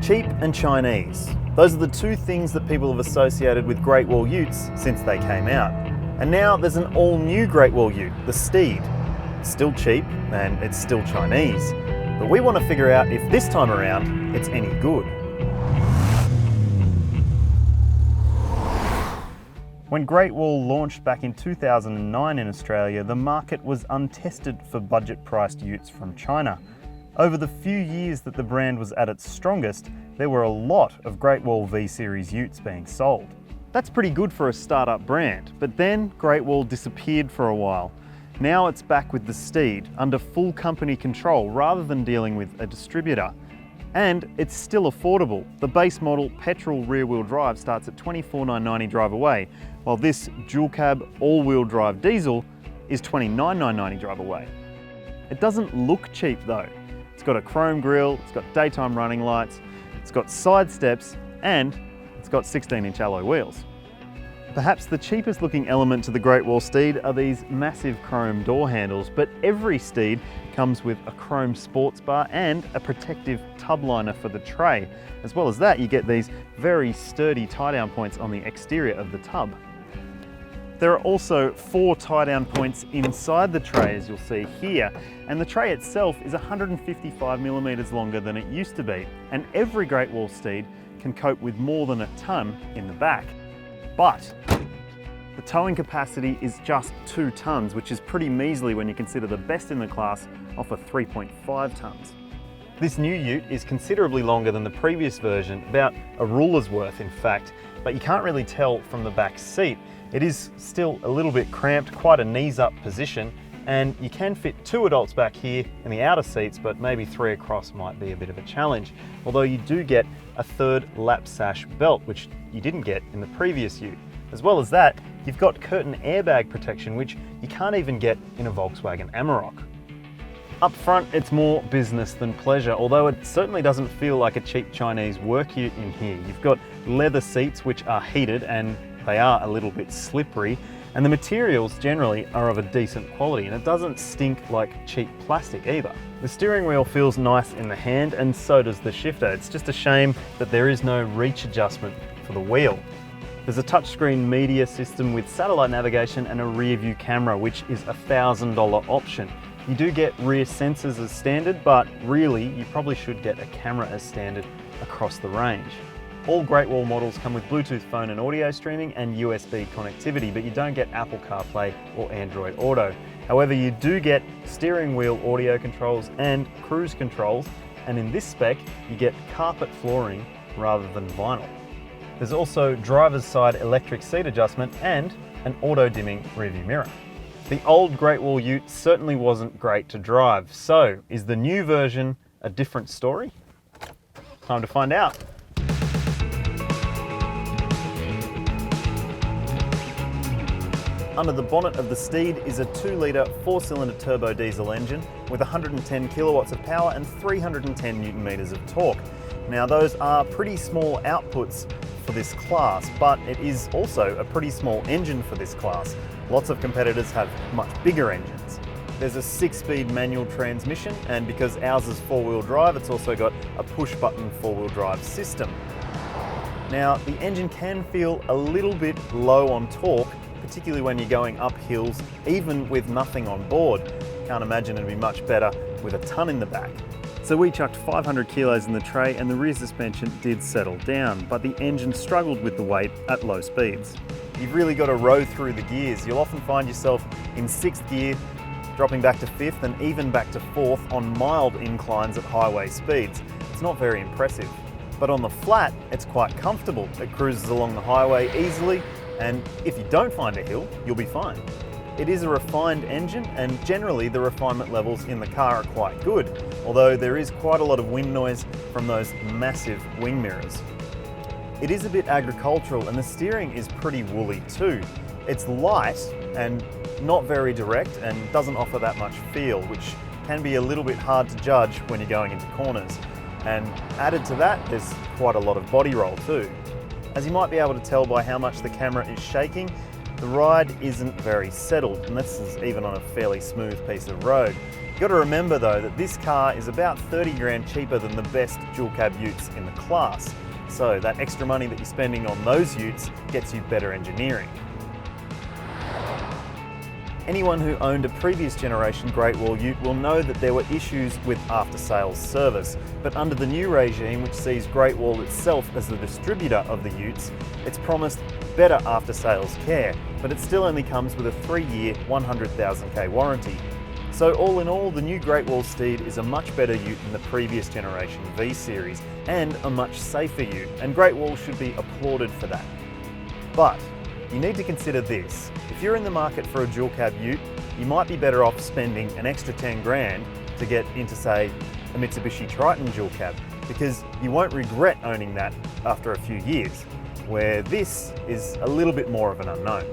Cheap and Chinese. Those are the two things that people have associated with Great Wall utes since they came out. And now there's an all-new Great Wall ute, the Steed. It's still cheap and it's still Chinese. But we want to figure out if this time around it's any good. When Great Wall launched back in 2009 in Australia, the market was untested for budget-priced utes from China. Over the few years that the brand was at its strongest, there were a lot of Great Wall V-Series utes being sold. That's pretty good for a startup brand, but then Great Wall disappeared for a while. Now it's back with the Steed, under full company control rather than dealing with a distributor. And it's still affordable. The base model petrol rear-wheel drive starts at $24,990 drive away, while this dual cab all-wheel drive diesel is $29,990 drive away. It doesn't look cheap though. It's got a chrome grille, it's got daytime running lights, it's got side steps, and it's got 16-inch alloy wheels. Perhaps the cheapest looking element to the Great Wall Steed are these massive chrome door handles, but every Steed comes with a chrome sports bar and a protective tub liner for the tray. As well as that, you get these very sturdy tie-down points on the exterior of the tub. There are also 4 tie-down points inside the tray, as you'll see here, and the tray itself is 155mm longer than it used to be, and every Great Wall Steed can cope with more than a tonne in the back. But the towing capacity is just 2 tonnes, which is pretty measly when you consider the best in the class offer 3.5 tonnes. This new ute is considerably longer than the previous version, about a ruler's worth in fact, but you can't really tell from the back seat. It is still a little bit cramped, quite a knees up position, and you can fit 2 adults back here in the outer seats, but maybe 3 across might be a bit of a challenge. Although you do get a 3rd lap sash belt, which you didn't get in the previous ute. As well as that, you've got curtain airbag protection, which you can't even get in a Volkswagen Amarok. Up front, it's more business than pleasure, although it certainly doesn't feel like a cheap Chinese work ute in here. You've got leather seats, which are heated, and they are a little bit slippery, and the materials generally are of a decent quality, and it doesn't stink like cheap plastic either. The steering wheel feels nice in the hand, and so does the shifter. It's just a shame that there is no reach adjustment for the wheel. There's a touchscreen media system with satellite navigation and a rear view camera, which is a $1,000 option. You do get rear sensors as standard, but really you probably should get a camera as standard across the range. All Great Wall models come with Bluetooth phone and audio streaming and USB connectivity, but you don't get Apple CarPlay or Android Auto. However, you do get steering wheel audio controls and cruise controls, and in this spec, you get carpet flooring rather than vinyl. There's also driver's side electric seat adjustment and an auto-dimming rearview mirror. The old Great Wall ute certainly wasn't great to drive, so is the new version a different story? Time to find out. Under the bonnet of the Steed is a 2-litre 4-cylinder turbo diesel engine with 110 kilowatts of power and 310 newton meters of torque. Now those are pretty small outputs for this class, but it is also a pretty small engine for this class. Lots of competitors have much bigger engines. There's a 6-speed manual transmission, and because ours is 4-wheel drive, it's also got a push-button 4-wheel drive system. Now the engine can feel a little bit low on torque, particularly when you're going up hills, even with nothing on board. Can't imagine it'd be much better with a tonne in the back. So we chucked 500 kilos in the tray and the rear suspension did settle down, but the engine struggled with the weight at low speeds. You've really got to row through the gears. You'll often find yourself in 6th gear, dropping back to 5th and even back to 4th on mild inclines at highway speeds. It's not very impressive. But on the flat, it's quite comfortable. It cruises along the highway easily, and if you don't find a hill, you'll be fine. It is a refined engine, and generally the refinement levels in the car are quite good, although there is quite a lot of wind noise from those massive wing mirrors. It is a bit agricultural, and the steering is pretty woolly too. It's light and not very direct and doesn't offer that much feel, which can be a little bit hard to judge when you're going into corners. And added to that, there's quite a lot of body roll too. As you might be able to tell by how much the camera is shaking, the ride isn't very settled, and this is even on a fairly smooth piece of road. Got to remember though that this car is about 30 grand cheaper than the best dual cab utes in the class. So that extra money that you're spending on those utes gets you better engineering. Anyone who owned a previous generation Great Wall ute will know that there were issues with after-sales service, but under the new regime, which sees Great Wall itself as the distributor of the utes, it's promised better after-sales care, but it still only comes with a 3-year 100,000k warranty. So all in all, the new Great Wall Steed is a much better ute than the previous generation V Series, and a much safer ute, and Great Wall should be applauded for that. But you need to consider this. If you're in the market for a dual cab ute, you might be better off spending an extra 10 grand to get into, say, a Mitsubishi Triton dual cab, because you won't regret owning that after a few years, where this is a little bit more of an unknown.